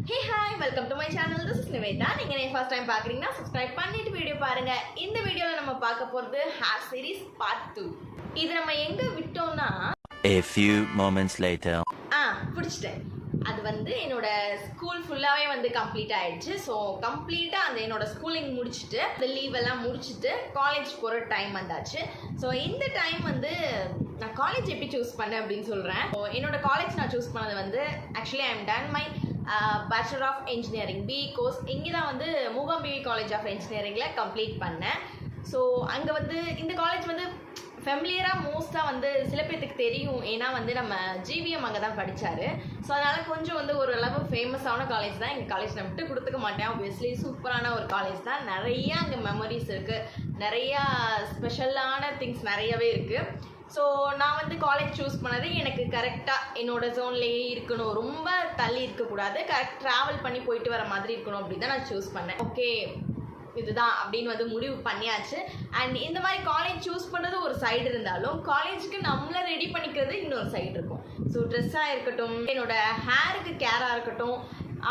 Hey hi, welcome to my channel. This is Nivedha. நீங்க என்ன first time பார்க்கறீங்கன்னா subscribe பண்ணிட்டு video பாருங்க. இந்த வீடியோல நம்ம பார்க்க போறது hair series part 2. இது நம்ம எங்க விட்டோம்னா A few moments later. புடிச்சிட்டேன். அது வந்து என்னோட ஸ்கூல் ஃபுல்லாவே வந்து கம்ப்ளீட் ஆயிடுச்சு. ஸோ கம்ப்ளீட்டா அந்த என்னோட ஸ்கூலிங் முடிச்சுட்டு இந்த லீவ் எல்லாம் முடிச்சுட்டு காலேஜ் போகிற டைம் வந்தாச்சு. ஸோ இந்த டைம் வந்து நான் காலேஜ் எப்படி சூஸ் பண்ணேன் அப்படின்னு சொல்கிறேன். என்னோட காலேஜ் நான் சூஸ் பண்ணது வந்து actually I am done my bachelor of engineering B course இங்கே தான் வந்து மூகாம்பிகை காலேஜ் ஆஃப் இன்ஜினியரிங்கில் கம்ப்ளீட் பண்ணேன். ஸோ அங்கே வந்து இந்த காலேஜ் வந்து ஃபெமிலியராக மோஸ்ட்டாக வந்து சில பேர்த்துக்கு தெரியும், ஏன்னா வந்து நம்ம ஜிவிஎம் அங்கே தான் படித்தார். ஸோ அதனால் கொஞ்சம் வந்து ஓரளவு ஃபேமஸான காலேஜ் தான். எங்கள் காலேஜ் நான் விட்டு கொடுத்துக்க மாட்டேன். ஆப்வியஸ்லி சூப்பரான ஒரு காலேஜ் தான். நிறையா அங்கே மெமரிஸ் இருக்குது, நிறையா ஸ்பெஷலான திங்ஸ் நிறையவே இருக்குது. ஸோ நான் வந்து காலேஜ் சூஸ் பண்ணது எனக்கு கரெக்டாக என்னோடய ஜோன்லேயே இருக்கணும், ரொம்ப தள்ளி இருக்கக்கூடாது, கரெக்ட் ட்ராவல் பண்ணி போயிட்டு வர மாதிரி இருக்கணும் அப்படி தான் நான் சூஸ் பண்ணேன். ஓகே இதுதான் அப்படின்னு வந்து முடிவு பண்ணியாச்சு. அண்ட் இந்த மாதிரி காலேஜ் சூஸ் பண்ணுறது ஒரு சைடு இருந்தாலும் காலேஜுக்கு நம்மளை ரெடி பண்ணிக்கிறது இன்னொரு சைடு இருக்கும். ஸோ ட்ரெஸ்ஸாக இருக்கட்டும், என்னோடய ஹேருக்கு கேராக இருக்கட்டும்,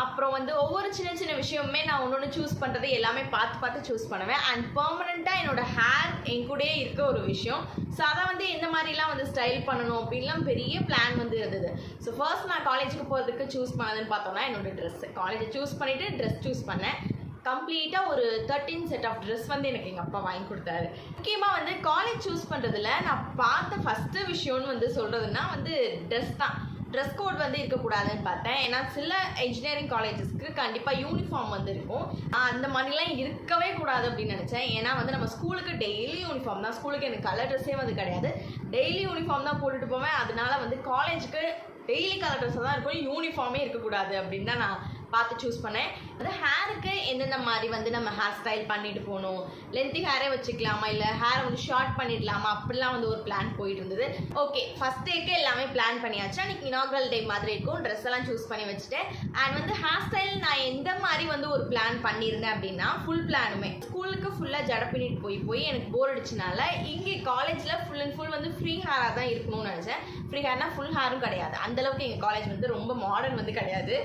அப்புறம் வந்து ஒவ்வொரு சின்ன சின்ன விஷயமுமே நான் ஒன்று சூஸ் பண்ணுறது எல்லாமே பார்த்து பார்த்து சூஸ் பண்ணுவேன். அண்ட் பர்மனெண்ட்டாக என்னோடய ஹேர் என் கூடயே இருக்க ஒரு விஷயம். ஸோ அதை வந்து எந்த மாதிரிலாம் வந்து ஸ்டைல் பண்ணணும் அப்படின்லாம் பெரிய பிளான் வந்து இருந்தது. ஸோ ஃபர்ஸ்ட் நான் காலேஜுக்கு போகிறதுக்கு சூஸ் பண்ணதுன்னு பார்த்தோம்னா என்னோடய ட்ரெஸ்ஸு. காலேஜை சூஸ் பண்ணிவிட்டு ட்ரெஸ் சூஸ் பண்ணேன். கம்ப்ளீட்டாக ஒரு 13 செட் ஆஃப் ட்ரெஸ் வந்து எனக்கு எங்கள் அப்பா வாங்கி கொடுத்தாரு. முக்கியமாக வந்து காலேஜ் சூஸ் பண்ணுறதுல நான் பார்த்த ஃபஸ்ட்டு விஷயம்னு வந்து சொல்கிறதுனா வந்து ட்ரெஸ் தான். ட்ரெஸ் கோட் வந்து இருக்கக்கூடாதுன்னு பார்த்தேன். ஏன்னா சில இன்ஜினியரிங் காலேஜஸ்க்கு கண்டிப்பாக யூனிஃபார்ம் வந்து இருக்கும். அந்த மாதிரிலாம் இருக்கவே கூடாது அப்படின்னு நினச்சேன். ஏன்னா வந்து நம்ம ஸ்கூலுக்கு டெய்லி யூனிஃபார்ம் தான். ஸ்கூலுக்கு எனக்கு கலர் ட்ரெஸ்ஸே வந்து கிடையாது, டெய்லி யூனிஃபார்ம் தான் போட்டுட்டு போவேன். அதனால வந்து காலேஜுக்கு டெய்லி கலர் ட்ரெஸ்ஸாக தான் இருக்கும், யூனிஃபார்மே இருக்கக்கூடாது அப்படின்னு தான் நான் பார்த்து சூஸ் பண்ணேன். அது ஹேருக்கு எந்தெந்த மாதிரி வந்து நம்ம ஹேர் ஸ்டைல் பண்ணிட்டு போகணும், லென்த்தி ஹேரே வச்சுக்கலாமா இல்லை ஹேரை வந்து ஷார்ட் பண்ணிடலாமா, அப்படிலாம் வந்து ஒரு பிளான் போயிட்டு இருந்தது. ஓகே ஃபஸ்ட் டேக்கு எல்லாமே பிளான் பண்ணியாச்சு. அன்றைக்கி இனாகரல் டே மாதிரி இருக்கும். ட்ரெஸ் எல்லாம் சூஸ் பண்ணி வச்சுட்டேன். அண்ட் வந்து ஹேர் ஸ்டைல் நான் எந்த மாதிரி வந்து ஒரு பிளான் பண்ணியிருந்தேன் அப்படின்னா ஃபுல் பிளானுமே ஸ்கூலுக்கு ஃபுல்லாக ஜட பின்னிட்டு போய் எனக்கு போர் அடிச்சனால இங்கே காலேஜில் ஃபுல் அண்ட் ஃபுல் வந்து ஃப்ரீ ஹேராக தான் இருக்கணும்னு நினச்சேன். ஃப்ரீ ஹேர்னால் ஃபுல் ஹேரும் கிடையாது, அந்தளவுக்கு எங்கள் காலேஜ் வந்து ரொம்ப மாடர்ன் வந்து கிடையாது.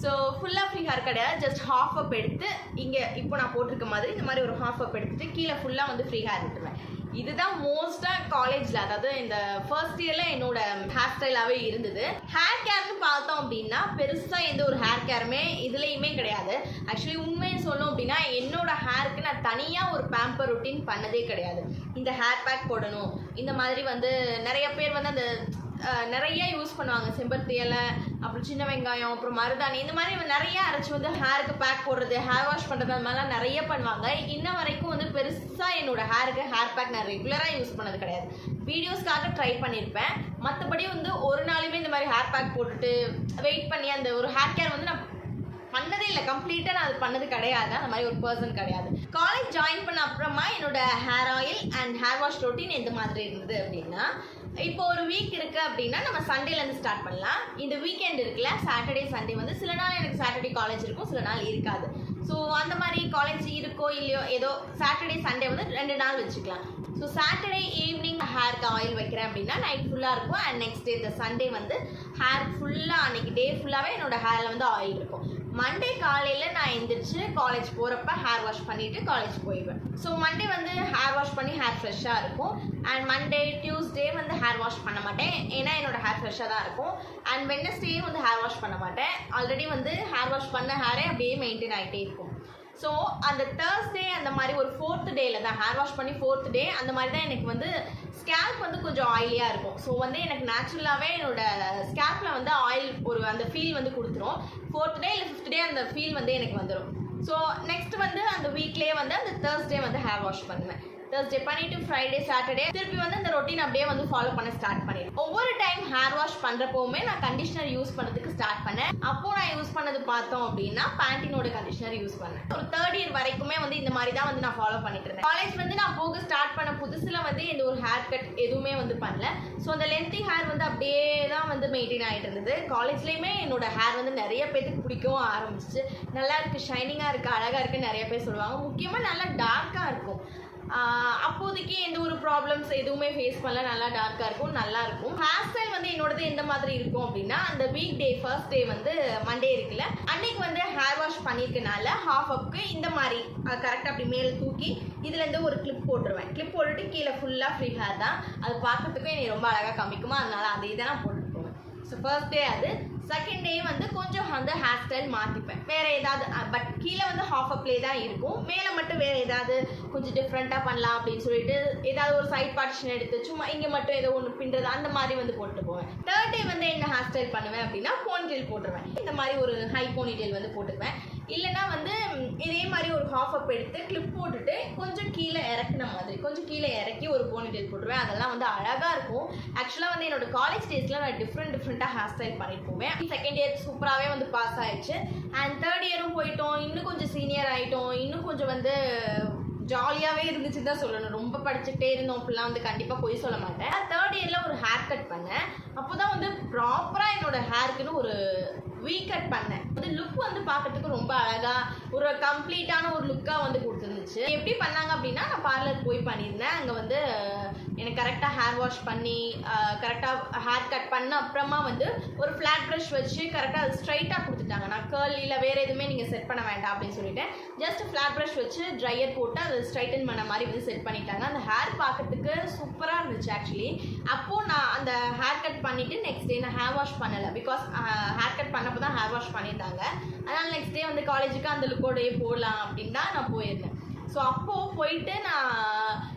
ஸோ ஃபுல்லாக ஃப்ரீ ஹேர் கிடையாது, ஜஸ்ட் ஹாஃப் அப் எடுத்து இங்கே இப்போ நான் போட்டிருக்க மாதிரி இந்த மாதிரி ஒரு ஹாஃப் அப் எடுத்துட்டு கீழே ஃபுல்லாக வந்து ஃப்ரீ ஹேர் விட்டுருவேன். இதுதான் மோஸ்ட்டாக காலேஜில், அதாவது இந்த ஃபர்ஸ்ட் இயரில் என்னோட ஹேர் ஸ்டைலாகவே இருந்தது. ஹேர் கேர்னு பார்த்தோம் அப்படின்னா பெருசாக எந்த ஒரு ஹேர் கேருமே இதுலேயுமே கிடையாது. ஆக்சுவலி உண்மையை சொல்லணும் அப்படின்னா என்னோட ஹேருக்கு நான் தனியாக ஒரு பேம்பர் ரொட்டீன் பண்ணதே கிடையாது. இந்த ஹேர் பேக் போடணும், இந்த மாதிரி வந்து நிறைய பேர் வந்து அந்த நிறைய யூஸ் பண்ணுவாங்க, செம்பருத்தி இலை, அப்புறம் சின்ன வெங்காயம், அப்புறம் மருதாணி, இந்த மாதிரி நிறைய அரைச்சி வந்து ஹேருக்கு பேக் போடுறது, ஹேர் வாஷ் பண்ணுறது, அந்த மாதிரிலாம் நிறைய பண்ணுவாங்க. இன்ன வரைக்கும் வந்து பெருசாக என்னோட ஹேருக்கு ஹேர் பேக் நான் ரெகுலராக யூஸ் பண்ணது கிடையாது. வீடியோஸ்க்காக ட்ரை பண்ணியிருப்பேன், மற்றபடி வந்து ஒரு நாளுமே இந்த மாதிரி ஹேர் பேக் போட்டுட்டு வெயிட் பண்ணி அந்த ஒரு ஹேர் கேர் வந்து நான் பண்ணதே இல்லை. கம்ப்ளீட்டாக நான் அது பண்ணது கிடையாது, அந்த மாதிரி ஒரு பர்சன் கிடையாது. காலேஜ் ஜாயின் பண்ண அப்புறமா என்னோட hair oil and hair wash routine எந்த மாதிரி இருந்தது அப்படின்னா, இப்போ ஒரு வீக் இருக்குது அப்படின்னா நம்ம சண்டேலேருந்து ஸ்டார்ட் பண்ணலாம். இந்த வீக்கெண்ட் இருக்குல்ல, சாட்டர்டே சண்டே வந்து சில நாள் எனக்கு சாட்டர்டே காலேஜ் இருக்கும், சில நாள் இருக்காது. ஸோ அந்த மாதிரி காலேஜ் இருக்கோ இல்லையோ ஏதோ சாட்டர்டே சண்டே வந்து 2 நாள் வச்சுக்கலாம். ஸோ சாட்டர்டே ஈவினிங் ஹேருக்கு ஆயில் வைக்கிறேன் அப்படின்னா நைட் ஃபுல்லாக இருக்கும். அண்ட் நெக்ஸ்ட் டே இந்த சண்டே வந்து ஹேர் ஃபுல்லாக அன்றைக்கி டே ஃபுல்லாகவே என்னோட ஹேரில் வந்து ஆயில் இருக்கும். மண்டே காலையில் நான் எழுந்திரிச்சு காலேஜ் போகிறப்ப ஹேர் வாஷ் பண்ணிவிட்டு காலேஜ் போயிடுவேன். ஸோ மண்டே வந்து ஹேர் வாஷ் பண்ணி ஹேர் ஃப்ரெஷ்ஷாக இருக்கும். அண்ட் மண்டே டியூஸ்டே வந்து ஹேர் வாஷ் பண்ண மாட்டேன், ஏன்னா என்னோட ஹேர் ஃப்ரெஷ்ஷாக தான் இருக்கும். அண்ட் வெட்னஸ்டேயும் வந்து ஹேர் வாஷ் பண்ண மாட்டேன். ஆல்ரெடி வந்து ஹேர் வாஷ் பண்ண ஹேரே அப்படியே மெயின்டைன் ஆகிட்டே இருக்கும். ஸோ அந்த தேர்ஸ்டே அந்த மாதிரி ஒரு 4th டேயில் தான் ஹேர் வாஷ் பண்ணி 4th டே அந்த மாதிரி தான் எனக்கு வந்து ஸ்கேல்ப் வந்து கொஞ்சம் ஆயிலியாக இருக்கும். ஸோ வந்து எனக்கு நேச்சுரலாகவே என்னோட ஸ்கேல்பில் வந்து ஆயில் ஒரு அந்த ஃபீல் வந்து கொடுத்துரும். 4th டே இல்லை 5th டே அந்த ஃபீல் வந்து எனக்கு வந்துடும். ஸோ நெக்ஸ்ட் வந்து அந்த வீக்லேயே வந்து அந்த தேர்ஸ்டே வந்து ஹேர் வாஷ் பண்ணுவேன். தேர்ஸ்டே பண்ணிவிட்டு ஃப்ரைடே சாட்டர்டே திருப்பி வந்து அந்த ரொட்டீன் அப்படியே வந்து ஃபாலோ பண்ண ஸ்டார்ட் பண்ணிடுவேன். ஒவ்வொரு டைம் ஹேர் வாஷ் பண்ணுறப்போவுமே நான் கண்டிஷனர் யூஸ் பண்ணுறதுக்கு ஸ்டார்ட் பண்ணேன். அப்போது நான் யூஸ் பண்ணது பார்த்தோம் அப்படின்னா பேண்டினோட கண்டிஷனர் யூஸ் பண்ணேன். ஒரு 3rd இயர் வரைக்குமே வந்து இந்த மாதிரி தான் வந்து நான் ஃபாலோ பண்ணிட்டு இருந்தேன். காலேஜ் வந்து நான் போக ஸ்டார்ட் பண்ண புதுசில் வந்து எந்த ஒரு ஹேர் கட் எதுவுமே வந்து பண்ணல. ஸோ அந்த லென்த்தி ஹேர் வந்து அப்படியே தான் வந்து மெயின்டைன் ஆகிட்டு இருந்தது. காலேஜ்லேயுமே என்னோட ஹேர் வந்து நிறைய பேருக்கு பிடிக்கவும் ஆரம்பிச்சிச்சு. நல்லா இருக்குது, ஷைனிங்காக இருக்குது, அழகாக இருக்குது நிறைய பேர் சொல்லுவாங்க. முக்கியமாக நல்லா டார்க்காக இருக்கும். அப்போதைக்கு எந்த ஒரு ப்ராப்ளம்ஸ் எதுவுமே ஃபேஸ் பண்ணல, நல்லா டார்க்காக இருக்கும், நல்லா இருக்கும். ஹேர் ஸ்டைல் வந்து என்னோடது எந்த மாதிரி இருக்கும் அப்படின்னா, அந்த வீக் டே ஃபர்ஸ்ட் டே வந்து மண்டே இருக்குல்ல, அன்னைக்கு வந்து பண்ணியிருக்கனால ஹாஃப் அப்க்கு இந்த மாதிரி கரெக்டாக அப்படி மேலே தூக்கி இதுலேருந்து ஒரு கிளிப் போட்டுருவேன். கிளிப் போட்டுட்டு கீழே ஃபுல்லாக ஃப்ரீ ஹேர் தான். அது பார்க்கறதுக்கும் என்னை ரொம்ப அழகாக காமிக்குமா, அதனால அதை இதை நான் போட்டுட்டு போவேன். ஸோ ஃபர்ஸ்ட் டே அது. செகண்ட் டே வந்து கொஞ்சம் அந்த ஹேர் ஸ்டைல் மாற்றிப்பேன். வேறு ஏதாவது பட் கீழே வந்து ஹாஃப் அப்லேயே தான் இருக்கும். மேலே மட்டும் வேறு ஏதாவது கொஞ்சம் டிஃப்ரெண்ட்டாக பண்ணலாம் அப்படின்னு சொல்லிட்டு ஏதாவது ஒரு சைட் பார்ட்டிஷன் எடுத்து சும்மா இங்கே மட்டும் ஏதோ ஒன்று பின்னுறது அந்த மாதிரி வந்து போட்டு போவேன். தேர்ட் டே வந்து என்ன ஹேர் ஸ்டைல் பண்ணுவேன் அப்படின்னா போனிடெயில் போட்டுருவேன். இந்த மாதிரி ஒரு ஹை போனிடெயில் வந்து போட்டுக்குவேன். இல்லைனா வந்து இதே மாதிரி ஒரு ஹாஃப் அப் எடுத்து கிளிப் போட்டுட்டு கொஞ்சம் கீழே இறக்குன மாதிரி கொஞ்சம் கீழே இறக்கி ஒரு போனிடெயில் போட்டுருவேன். அதெல்லாம் வந்து அழகாக இருக்கும். ஆக்சுவலாக வந்து என்னோட காலேஜ் டேஸில் நான் டிஃப்ரெண்ட்டாக ஹேர் ஸ்டைல் பண்ணிட்டு போவேன். செகண்ட் இயர் சூப்பராகவே வந்து பாஸ் ஆயிடுச்சு. அண்ட் தேர்ட் இயரும் போயிட்டோம். இன்னும் கொஞ்சம் சீனியர் ஆகிட்டோம். இன்னும் கொஞ்சம் வந்து ஜாலியாகவே இருந்துச்சுன்னு தான் சொல்லணும். ரொம்ப படிச்சுட்டே இருந்தோம் அப்படிலாம் வந்து கண்டிப்பாக போய் சொல்ல மாட்டேன். தேர்ட் இயரில் ஒரு ஹேர் கட் பண்ணேன். அப்போ தான் வந்து ப்ராப்பராக என்னோட ஹேருக்குன்னு ஒரு வீ கட் பண்ணேன். வந்து லுக் வந்து பார்க்கறதுக்கு ரொம்ப அழகாக ஒரு கம்ப்ளீட்டான ஒரு லுக்காக வந்து கொடுத்துருந்துச்சு. எப்படி பண்ணாங்க அப்படின்னா, நான் பார்லர் போய் பண்ணியிருந்தேன். அங்கே வந்து எனக்கு கரெக்டாக ஹேர் வாஷ் பண்ணி கரெக்டாக ஹேர் கட் பண்ண அப்புறமா வந்து ஒரு ஃப்ளாட் ப்ரஷ் வச்சு கரெக்டாக அது ஸ்ட்ரைட்டாக கொடுத்துட்டாங்க. நான் கேர்ள் இல்லை வேறு எதுவுமே நீங்கள் செட் பண்ண வேண்டாம் அப்படின்னு சொல்லிட்டேன். ஜஸ்ட் ஃப்ளாட் ப்ரஷ் வச்சு ட்ரையர் போட்டு அதை ஸ்ட்ரைட்டன் பண்ண மாதிரி வந்து செட் பண்ணிட்டாங்க. அந்த ஹேர் பார்க்கறதுக்கு சூப்பராக இருந்துச்சு. ஆக்சுவலி அப்போது நான் அந்த ஹேர் கட் பண்ணிவிட்டு நெக்ஸ்ட் டே நான் ஹேர் வாஷ் பண்ணலை. பிகாஸ் ஹேர் கட் பண்ணப்போ தான் ஹேர் வாஷ் பண்ணியிருந்தாங்க. அதனால் நெக்ஸ்ட் டே வந்து காலேஜுக்கு அந்த லுக்கோடையே போடலாம் அப்படின்னு தான் நான் போயிருந்தேன். ஸோ அப்போது போயிட்டு நான்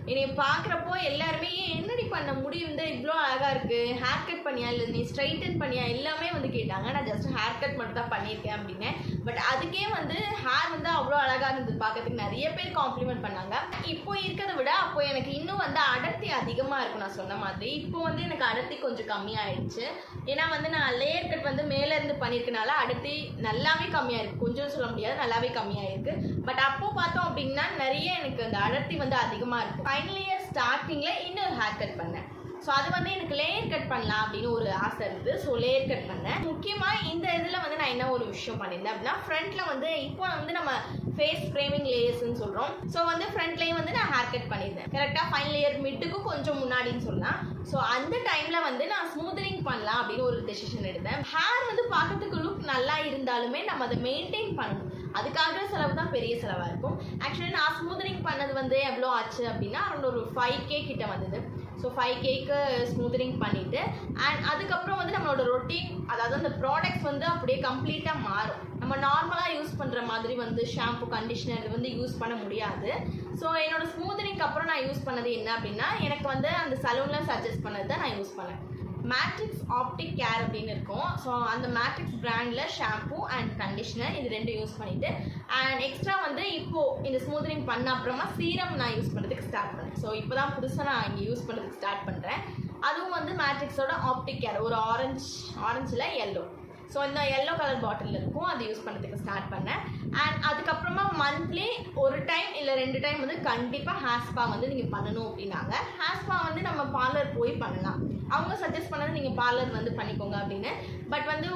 என்னை பார்க்குறப்போ எல்லாருமே என்னடி பண்ண முடியுது, இவ்வளோ அழகாக இருக்குது, ஹேர் கட் பண்ணியா இல்லை நீ ஸ்ட்ரைட்டன் பண்ணியா எல்லாமே வந்து கேட்டாங்க. நான் ஜஸ்ட் ஹேர் கட் மட்டும் தான் பண்ணியிருக்கேன் அப்படின்னு. பட் அதுக்கே வந்து ஹேர் வந்து அவ்வளோ அழகாக இருந்தது பார்க்கறதுக்கு. நிறைய பேர் காம்ப்ளிமெண்ட் பண்ணாங்க. இப்போ இருக்கிறத விட அப்போ எனக்கு இன்னும் வந்து அடர்த்தி அதிகமாக இருக்கும். நான் சொன்ன மாதிரி இப்போ வந்து எனக்கு அடர்த்தி கொஞ்சம் கம்மியாயிடுச்சு. ஏன்னா வந்து நான் லேயர் கட் வந்து மேலேருந்து பண்ணியிருக்கனால அடர்த்தி நல்லாவே கம்மியாயிருக்கு. கொஞ்சம் சொல்ல முடியாது, நல்லாவே கம்மியாயிருக்கு. பட் அப்போ பார்த்தோம் அப்படின்னா நிறைய எனக்கு அந்த அடர்த்தி வந்து அதிகமாக இருக்கும். ஃபைனல் இயர் ஸ்டார்டிங்கில் இன்னொரு ஹேர் கட் பண்ணேன். ஸோ அது வந்து எனக்கு லேயர் கட் பண்ணலாம் அப்படின்னு ஒரு ஆசை இருந்தது. ஸோ லேயர் கட் பண்ணேன். முக்கியமாக இந்த இதில் வந்து நான் என்ன ஒரு விஷயம் பண்ணியிருந்தேன் அப்படின்னா, ஃப்ரண்ட்டில் வந்து இப்போ வந்து நம்ம ஃபேஸ் ஃப்ரேமிங் லேயர்ஸ்ன்னு சொல்கிறோம். ஸோ வந்து ஃப்ரண்ட்லேயும் வந்து நான் ஹேர் கட் பண்ணியிருந்தேன். கரெக்டாக ஃபைனல் இயர் மிட்டுக்கும் கொஞ்சம் முன்னாடின்னு சொல்லலாம். ஸோ அந்த டைமில் வந்து நான் ஸ்மூத்னிங் பண்ணலாம் அப்படின்னு ஒரு டெசிஷன் எடுத்தேன். ஹேர் வந்து பார்க்கறதுக்கு லுக் நல்லா இருந்தாலுமே நம்ம அதை மெயின்டைன் பண்ணணும். அதுக்காக செலவு தான் பெரிய செலவாக இருக்கும். ஆக்சுவலி நான் ஸ்மூத்னிங் பண்ணது வந்து எவ்வளோ ஆச்சு அப்படின்னா அரௌண்ட் ஒரு 5K கிட்ட வந்தது. ஸோ 5Kக்கு ஸ்மூத்னிங் பண்ணிவிட்டு அண்ட் அதுக்கப்புறம் வந்து நம்மளோட ரொட்டீன், அதாவது அந்த ப்ராடக்ட்ஸ் வந்து அப்படியே கம்ப்ளீட்டாக மாறும். நம்ம நார்மலாக யூஸ் பண்ணுற மாதிரி வந்து ஷாம்பு கண்டிஷ்னர் வந்து யூஸ் பண்ண முடியாது. ஸோ என்னோட ஸ்மூத்னிங்க்கு அப்புறம் நான் யூஸ் பண்ணது என்ன அப்படின்னா, எனக்கு வந்து அந்த சலூனில் சஜஸ்ட் பண்ணது தான் நான் யூஸ் பண்ணேன். மேட்ரிக்ஸ் ஆப்டிக் கேர் அப்படின்னு இருக்கும். ஸோ அந்த மேட்ரிக்ஸ் பிராண்டில் ஷாம்பூ அண்ட் கண்டிஷ்னர் இது ரெண்டும் யூஸ் பண்ணிவிட்டு அண்ட் எக்ஸ்ட்ரா வந்து இப்போது இந்த ஸ்மூத்னிங் பண்ண அப்புறமா சீரம் நான் யூஸ் பண்ணுறதுக்கு ஸ்டார்ட் பண்ணேன். ஸோ இப்போ தான் புதுசாக நான் இங்கே யூஸ் பண்ணுறதுக்கு ஸ்டார்ட் பண்ணுறேன். அதுவும் வந்து மேட்ரிக்ஸோட ஆப்டிக் கேர் ஒரு ஆரஞ்சில் எல்லோ. ஸோ இந்த எல்லோ கலர் பாட்டில் இருக்கும், அது யூஸ் பண்ணுறதுக்கு ஸ்டார்ட் பண்ணேன். அண்ட் அதுக்கப்புறமா மந்த்லி ஒரு டைம் இல்லை 2 டைம் வந்து கண்டிப்பாக ஹேர் ஸ்பா வந்து நீங்கள் பண்ணணும் அப்படின்னாங்க. ஹேர் ஸ்பா வந்து நம்ம பார்லர் போய் பண்ணலாம். அவங்க சஜஸ்ட் பண்ணது நீங்கள் பார்லர் வந்து பண்ணிக்கோங்க அப்படின்னு. பட் வந்து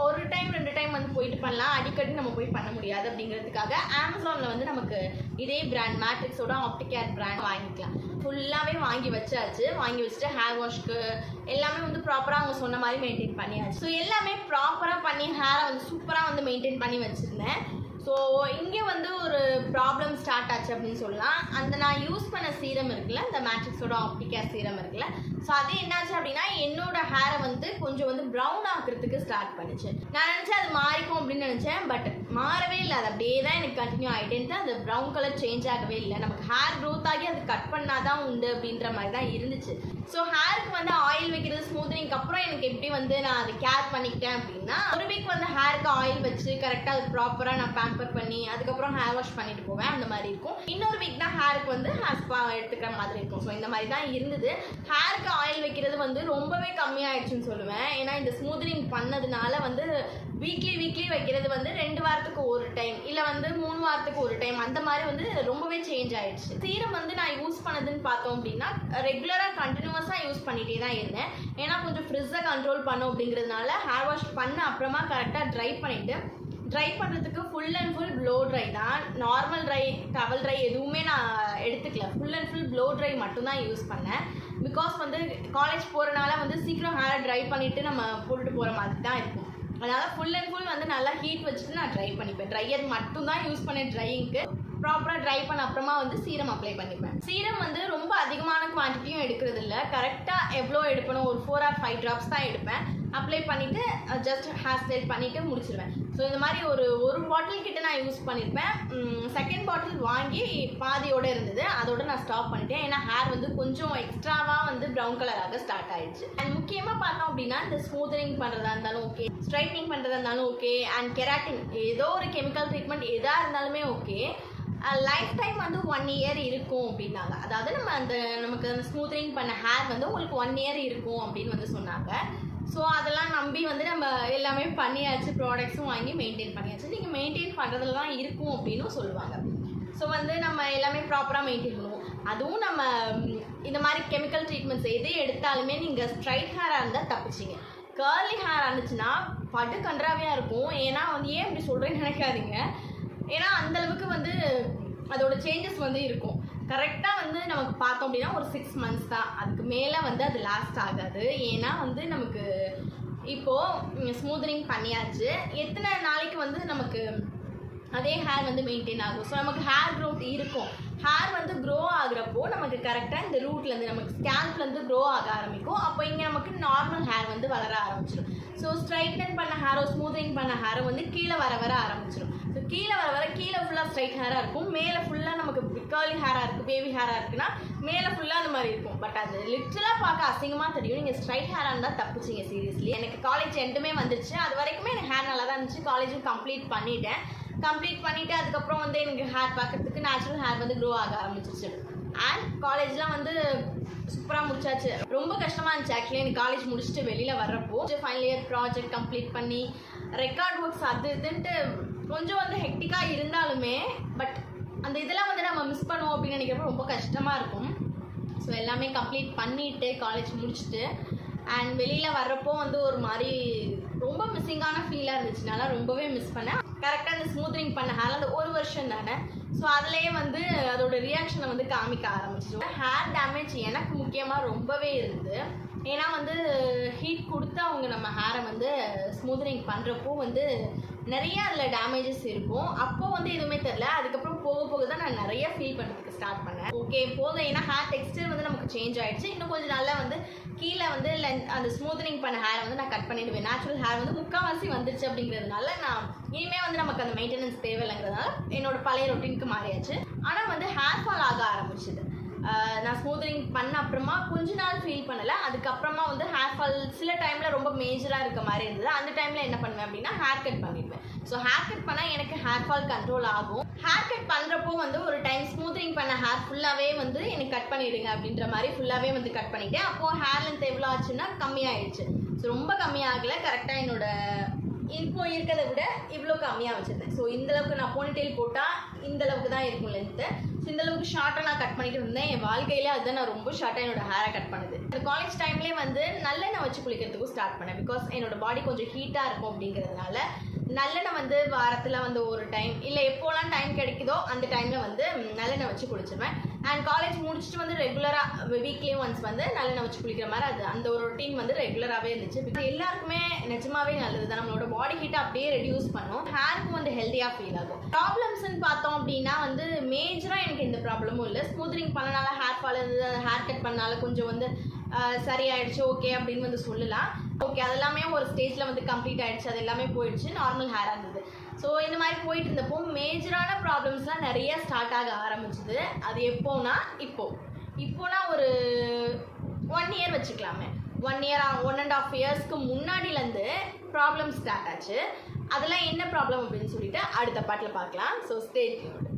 ஒரு டைம் 2 டைம் வந்து போயிட்டு பண்ணலாம். அடிக்கடி நம்ம போய் பண்ண முடியாது அப்படிங்கிறதுக்காக அமேசானில் வந்து நமக்கு இதே பிராண்ட் மேட்ரிக்ஸோட ஆப்டிக் கேர் பிராண்ட் வாங்கிக்கலாம். ஃபுல்லாகவே வாங்கி வச்சாச்சு. வாங்கி வச்சுட்டு ஹேர் வாஷ்க்கு எல்லாமே வந்து ப்ராப்பராக அவங்க சொன்ன மாதிரி மெயின்டைன் பண்ணியாச்சு. ஸோ எல்லாமே ப்ராப்பராக பண்ணி ஹேரை வந்து சூப்பராக வந்து மெயின்டைன் பண்ணி வச்சுருந்தேன். ஸோ இங்கே வந்து ஒரு ப்ராப்ளம் ஸ்டார்ட் ஆச்சு அப்படின்னு சொல்லலாம். அந்த நான் யூஸ் பண்ண சீரம் இருக்குல்ல, இந்த மேட்ரிக்ஸோட ஆப்டிக் கேர் சீரம் இருக்குல்ல, ஸோ அது என்னாச்சு அப்படின்னா என்னோட ஹேரை வந்து கொஞ்சம் வந்து ப்ரௌன் ஆக்குறதுக்கு ஸ்டார்ட் பண்ணிச்சு. நான் நினச்சேன் அது மாறிக்கும் அப்படின்னு நினச்சேன். பட் மாறவே இல்லை. அது அப்படியே தான் எனக்கு கண்டினியூ ஆகிட்டேன்ட்டு அந்த ப்ரௌன் கலர் சேஞ்ச் ஆகவே இல்லை. நமக்கு ஹேர் க்ரோத் ஆகி அது கட் பண்ணால் தான் உண்டு அப்படின்ற மாதிரி தான் இருந்துச்சு. ஸோ ஹேருக்கு வந்து ஆயில் வைக்கிறது ஸ்மூத்னிங்க்கு அப்புறம் எனக்கு எப்படி வந்து நான் அதை கேர் பண்ணிக்கிட்டேன் அப்படின்னா, ஒரு வீக் வந்து ஹேருக்கு ஆயில் வச்சு கரெக்டாக அது ப்ராப்பராக நான் பேம்பர் பண்ணி அதுக்கப்புறம் ஹேர் வாஷ் பண்ணிட்டு போவேன். அந்த மாதிரி இருக்கும். இன்னொரு வீக் தான் ஹேருக்கு வந்து ஹேர் ஸ்பா எடுத்துக்கிற மாதிரி இருக்கும். ஸோ இந்த மாதிரி தான் இருந்தது. ஹேருக்கு ஆயில் வைக்கிறது வந்து ரொம்பவே கம்மியாயிடுச்சுன்னு சொல்லுவேன். ஏன்னா இந்த ஸ்மூத்னிங் பண்ணதுனால வந்து வீக்லி வைக்கிறது வந்து 2 வாரத்துக்கு ஒரு டைம் இல்லை வந்து 3 வாரத்துக்கு ஒரு டைம் அந்த மாதிரி வந்து ரொம்பவே சேஞ்ச் ஆயிடுச்சு. சீரம் வந்து நான் யூஸ் பண்ணதுன்னு பார்த்தோம் அப்படின்னா ரெகுலராக கண்டினியூஸாக யூஸ் பண்ணிகிட்டே தான் இருந்தேன். ஏன்னா கொஞ்சம் ஃப்ரிட்ஜை கண்ட்ரோல் பண்ணும் அப்படிங்கிறதுனால ஹேர் வாஷ் பண்ண அப்புறமா கரெக்டாக ட்ரை பண்ணுறதுக்கு full and full flow try தான். நார்மல் ட்ரை, டவல் ட்ரை எதுவுமே நான் எடுத்துக்கல. Full and full flow try மட்டும்தான் யூஸ் பண்ணேன். பிகாஸ் வந்து காலேஜ் போகிறனால வந்து சீக்கிரம் ஹேரை ட்ரை பண்ணிவிட்டு நம்ம போட்டுட்டு போகிற மாதிரி தான் இருக்கும். அதனால் ஃபுல் அண்ட் ஃபுல் வந்து நல்லா ஹீட் வச்சுட்டு நான் ட்ரை பண்ணிப்பேன். ட்ரையர் மட்டும்தான் யூஸ் பண்ணேன் ட்ரையிங்க்கு. ப்ராப்பராக ட்ரை பண்ண அப்புறமா வந்து சீரம் அப்ளை பண்ணிப்பேன். சீரம் வந்து ரொம்ப அதிகமான குவான்டிட்டியும் எடுக்கிறது இல்லை, கரெக்டாக எவ்வளோ எடுப்பணும், ஒரு 4 or 5 ட்ராப்ஸ் தான் எடுப்பேன். அப்ளை பண்ணிவிட்டு ஜஸ்ட் ஹேர் ஸ்டைல் பண்ணிவிட்டு முடிச்சிடுவேன். ஸோ இந்த மாதிரி ஒரு பாட்டில் கிட்ட நான் யூஸ் பண்ணியிருப்பேன். செகண்ட் பாட்டில் வாங்கி பாதியோடு இருந்தது, அதோட நான் ஸ்டாப் பண்ணிட்டேன். ஏன்னா ஹேர் வந்து கொஞ்சம் எக்ஸ்ட்ராவாக வந்து ப்ரௌன் கலராக ஸ்டார்ட் ஆயிடுச்சு. அண்ட் முக்கியமாக பார்த்தோம் அப்படின்னா இந்த ஸ்மூத்தனிங் பண்ணுறதா இருந்தாலும் ஓகே, ஸ்ட்ரைட்னிங் பண்ணுறதா இருந்தாலும் ஓகே, அண்ட் கெராட்டின் ஏதோ ஒரு கெமிக்கல் ட்ரீட்மெண்ட் எதாக இருந்தாலுமே ஓகே, லைஃப் டைம் வந்து 1 year இருக்கும் அப்படின்னாங்க. அதாவது நமக்கு அந்த ஸ்மூத்தனிங் பண்ண ஹேர் வந்து உங்களுக்கு 1 year இருக்கும் அப்படின்னு வந்து சொன்னாங்க. ஸோ அதெல்லாம் நம்பி வந்து நம்ம எல்லாமே பண்ணியாச்சு, ப்ராடக்ட்ஸும் வாங்கி மெயின்டைன் பண்ணியாச்சு. நீங்கள் மெயின்டைன் பண்ணுறதுல தான் இருக்கும் அப்படின்னு சொல்லுவாங்க. ஸோ வந்து நம்ம எல்லாமே ப்ராப்பராக மெயின்டைன் பண்ணுவோம். அதுவும் நம்ம இந்த மாதிரி கெமிக்கல் ட்ரீட்மெண்ட்ஸ் எது எடுத்தாலுமே நீங்கள் ஸ்ட்ரைட் ஹேராக இருந்தால் தப்பிச்சிங்க. கர்லி ஹேர் இருந்துச்சுன்னா படு கன்றாவியாக இருக்கும். ஏன்னா வந்து ஏன் இப்படி சொல்கிறேன்னு நினைக்காதீங்க, ஏன்னா அந்தளவுக்கு வந்து அதோட சேஞ்சஸ் வந்து இருக்கும். கரெக்டாக வந்து நமக்கு பார்த்தோம் அப்படின்னா ஒரு 6 months தான், அதுக்கு மேலே வந்து அது லாஸ்ட் ஆகாது. ஏன்னா வந்து நமக்கு இப்போது ஸ்மூத்தனிங் பண்ணியாச்சு, எத்தனை நாளைக்கு வந்து நமக்கு அதே ஹேர் வந்து மெயின்டைன் ஆகும். ஸோ நமக்கு ஹேர் க்ரோத் இருக்கும். ஹேர் வந்து க்ரோ ஆகுறப்போ நமக்கு கரெக்டாக இந்த ரூட்லேருந்து நமக்கு ஸ்கேல்ப்லேருந்து க்ரோ ஆக ஆரம்பிக்கும். அப்போ இங்கே நமக்கு நார்மல் ஹேர் வந்து வளர ஆரம்பிச்சிடும். ஸோ ஸ்ட்ரைட்டன் பண்ண ஹேரோ ஸ்மூத்தனிங் பண்ண ஹேரோ வந்து கீழே வர ஆரம்பிச்சிடும். ஸோ கீழே வர கீழே ஃபுல்லாக ஸ்ட்ரைட் ஹேராக இருக்கும், மேலே ஃபுல்லாக நமக்கு கர்லி ஹேராக இருக்குது, பேபி ஹேராக இருக்குன்னா மேலே ஃபுல்லாக அந்த மாதிரி இருக்கும். பட் அது லிட்டலாக பார்க்க அசிங்கமாக தெரியும். நீங்கள் ஸ்ட்ரைட் ஹேராக இருந்தால் தப்புச்சிங்க சீரியஸ்லி. எனக்கு காலேஜ் எண்டுமே வந்துருச்சு, அது வரைக்குமே எனக்கு ஹேர் நல்லா தான் இருந்துச்சு. காலேஜும் கம்ப்ளீட் பண்ணிவிட்டு அதுக்கப்புறம் வந்து எனக்கு ஹேர் பார்க்கறதுக்கு நேச்சுரல் ஹேர் வந்து க்ரோ ஆக ஆரம்பிச்சிருச்சு. அண்ட் காலேஜ்லாம் வந்து சூப்பராக முடிச்சாச்சு. ரொம்ப கஷ்டமாக இருந்துச்சு ஆக்சுவலி எனக்கு காலேஜ் முடிச்சுட்டு வெளியில் வர்றப்போ. ஃபைனல் இயர் ப்ராஜெக்ட் கம்ப்ளீட் பண்ணி ரெக்கார்ட் ஒர்க்ஸ் அது இதுன்ட்டு கொஞ்சம் வந்து ஹெக்டிக்காக இருந்தாலுமே பட் அந்த இதெல்லாம் வந்து நம்ம மிஸ் பண்ணுவோம் அப்படின்னு நினைக்கிறப்போ ரொம்ப கஷ்டமாக இருக்கும். ஸோ எல்லாமே கம்ப்ளீட் பண்ணிவிட்டு காலேஜ் முடிச்சுட்டு அண்ட் வெளியில் வர்றப்போ வந்து ஒரு மாதிரி ரொம்ப மிஸ்ஸிங்கான ஃபீலாக இருந்துச்சுனால ரொம்பவே மிஸ் பண்ணேன். கரெக்டாக அந்த ஸ்மூத்தனிங் பண்ண ஹேர் அந்த 1 வருஷம் தானே, ஸோ அதுலேயே வந்து அதோட ரியாக்ஷனை வந்து காமிக்க ஆரம்பிச்சிடும். ஹேர் டேமேஜ் எனக்கு முக்கியமாக ரொம்பவே இருந்தது. ஏன்னா வந்து ஹீட் கொடுத்து அவங்க நம்ம ஹேரை வந்து ஸ்மூத்தனிங் பண்ணுறப்போ வந்து நிறைய அதில் டேமேஜஸ் இருக்கும். அப்போது வந்து எதுவுமே தெரில, அதுக்கப்புறம் போக தான் நான் நிறைய ஃபீல் பண்ணுறதுக்கு ஸ்டார்ட் பண்ணேன். ஓகே போதும், ஏன்னா ஹேர் டெக்ஸ்டர் வந்து நமக்கு சேஞ்ச் ஆகிடுச்சு. இன்னும் கொஞ்சம் நல்லா வந்து கீழே வந்து அந்த ஸ்மூத்தனிங் பண்ண ஹேரை வந்து நான் கட் பண்ணிடுவேன். நேச்சுரல் ஹேர் வந்து 3/4 வந்துருச்சு அப்படிங்கிறதுனால நான் இனிமேல் வந்து நமக்கு அந்த மெயின்டெனன்ஸ் தேவையில்லைங்கிறதுனால என்னோட பழைய ரொட்டீனுக்கு மாறியாச்சு. ஆனால் வந்து ஹேர் ஃபால் ஆக ஆரம்பிச்சிது. நான் ஸ்மூத்தனிங் பண்ண அப்புறமா கொஞ்ச நாள் ஃபீல் பண்ணலை. அதுக்கப்புறமா வந்து ஹேர் ஃபால் சில டைமில் ரொம்ப மேஜராக இருக்க மாதிரி இருந்தது. அந்த டைமில் என்ன பண்ணுவேன் அப்படின்னா ஹேர் கட் பண்ணிடுவேன். ஸோ ஹேர் கட் பண்ணால் எனக்கு ஹேர் ஃபால் கண்ட்ரோல் ஆகும். ஹேர் கட் பண்ணுறப்போ வந்து ஒரு டைம் ஸ்மூத்தனிங் பண்ண ஹேர் ஃபுல்லாகவே வந்து எனக்கு கட் பண்ணிவிடுங்க அப்படின்ற மாதிரி ஃபுல்லாகவே வந்து கட் பண்ணிவிட்டேன். அப்போது ஹேர் லென்த் எவ்வளோ ஆச்சுன்னா கம்மியாகிடுச்சு. ஸோ ரொம்ப கம்மியாகலை, கரெக்டாக என்னோட இப்போ இருக்கிறத விட இவ்வளோ கம்மியாக வச்சுருந்தேன். ஸோ இந்தளவுக்கு நான் போனிடெயில் போட்டால் இந்தளவுக்கு தான் இருக்கும் லென்த்து. ஸோ இந்தளவுக்கு ஷார்ட்டாக நான் கட் பண்ணிட்டு இருந்தேன். என் வாழ்க்கையில் அதுதான் நான் ரொம்ப ஷார்ட்டாக என்னோட ஹேரை கட் பண்ணுது. இந்த காலேஜ் டைம்லேயே வந்து நல்லெண்ணெய் வச்சு குளிக்கிறதுக்கும் ஸ்டார்ட் பண்ணேன். பிகாஸ் என்னோட பாடி கொஞ்சம் ஹீட்டாக இருக்கும் அப்படிங்கிறதுனால நல்லெண்ணெய் வந்து வாரத்தில் வந்து ஒரு டைம் இல்லை எப்போலாம் டைம் கிடைக்குதோ அந்த டைமில் வந்து நல்லெண்ணெய் வச்சு குளிச்சிருவேன். அண்ட் காலேஜ் முடிச்சுட்டு வந்து ரெகுலராக வீக்லி ஒன்ஸ் வந்து நல்லெண்ணெய் வச்சு குளிக்கிற மாதிரி அது அந்த ஒரு ரொட்டீன் வந்து ரெகுலராகவே இருந்துச்சு. பிகாஸ் எல்லாருக்குமே நிஜமாவே நல்லது தான், நம்மளோட பாடி ஹீட்டை அப்படியே ரெடியூஸ் பண்ணும், ஹேருக்கும் வந்து ஹெல்த்தியாக ஃபீல் ஆகும். ப்ராப்ளம்ஸ்ன்னு பார்த்தோம் அப்படின்னா வந்து மேஜராக எனக்கு எந்த ப்ராப்ளமும் இல்லை. ஸ்மூத்தனிங் பண்ணனால ஹேர் ஃபால் இருந்தது, ஹேர் கட் பண்ணனால கொஞ்சம் வந்து சரியாயிடுச்சு ஓகே அப்படின்னு வந்து சொல்லலாம். ஓகே அதெல்லாமே ஒரு ஸ்டேஜில் வந்து கம்ப்ளீட் ஆகிடுச்சு, அது எல்லாமே போயிடுச்சு, நார்மல் ஹேராக இருந்தது. ஸோ இந்த மாதிரி போயிட்டு இருந்தப்போ மேஜரான ப்ராப்ளம்ஸ்லாம் நிறைய ஸ்டார்ட் ஆக ஆரம்பிச்சுது. அது எப்போனா இப்போனா ஒரு 1 year வச்சுக்கலாமே, 1 year 1.5 yearsக்கு முன்னாடிலேருந்து ப்ராப்ளம் ஸ்டார்ட் ஆச்சு. அதெல்லாம் என்ன ப்ராப்ளம் அப்படின்னு சொல்லிட்டு அடுத்த பாட்டில் பார்க்கலாம். So stay tuned.